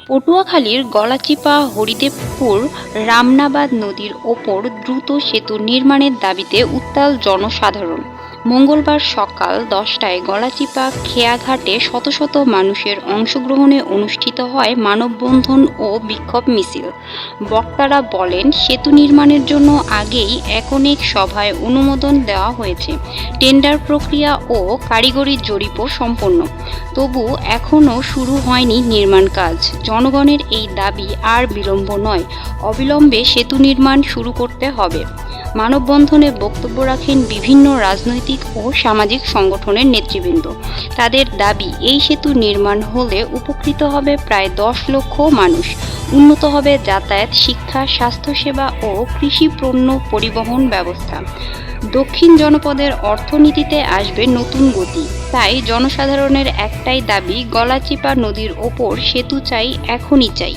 পটুয়াখালীর গলাচিপা হরিদেবপুর রামনাবাদ নদীর ওপর দ্রুত সেতু নির্মাণের দাবিতে উত্তাল জনসাধারণ। মঙ্গলবার সকাল 10টায় গলাচিপা খেয়াঘাটে শত শত মানুষের অংশগ্রহণে অনুষ্ঠিত হয় মানববন্ধন ও বিক্ষোভ মিছিল। বক্তারা বলেন, সেতু নির্মাণের জন্য আগেই অনেক সভায় অনুমোদন দেওয়া হয়েছে, টেন্ডার প্রক্রিয়া ও কারিগরি জরিপও সম্পন্ন, তবু এখনও শুরু হয়নি নির্মাণ কাজ। জনগণের এই দাবি আর বিলম্ব নয়, অবিলম্বে সেতু নির্মাণ শুরু করতে হবে। মানববন্ধনে বক্তব্য রাখেন বিভিন্ন রাজনৈতিক ও সামাজিক সংগঠনের নেতৃবৃন্দ। তাদের দাবি, এই সেতু নির্মাণ হলে উপকৃত হবে প্রায় 10 লক্ষ মানুষ, উন্নত হবে যাতায়াত, শিক্ষা, স্বাস্থ্যসেবা ও কৃষি পণ্য পরিবহন ব্যবস্থা। দক্ষিণ জনপদের অর্থনীতিতে আসবে নতুন গতি। তাই জনসাধারণের একটাই দাবি, গলাচিপা নদীর ওপর সেতু চাই, এখনই চাই।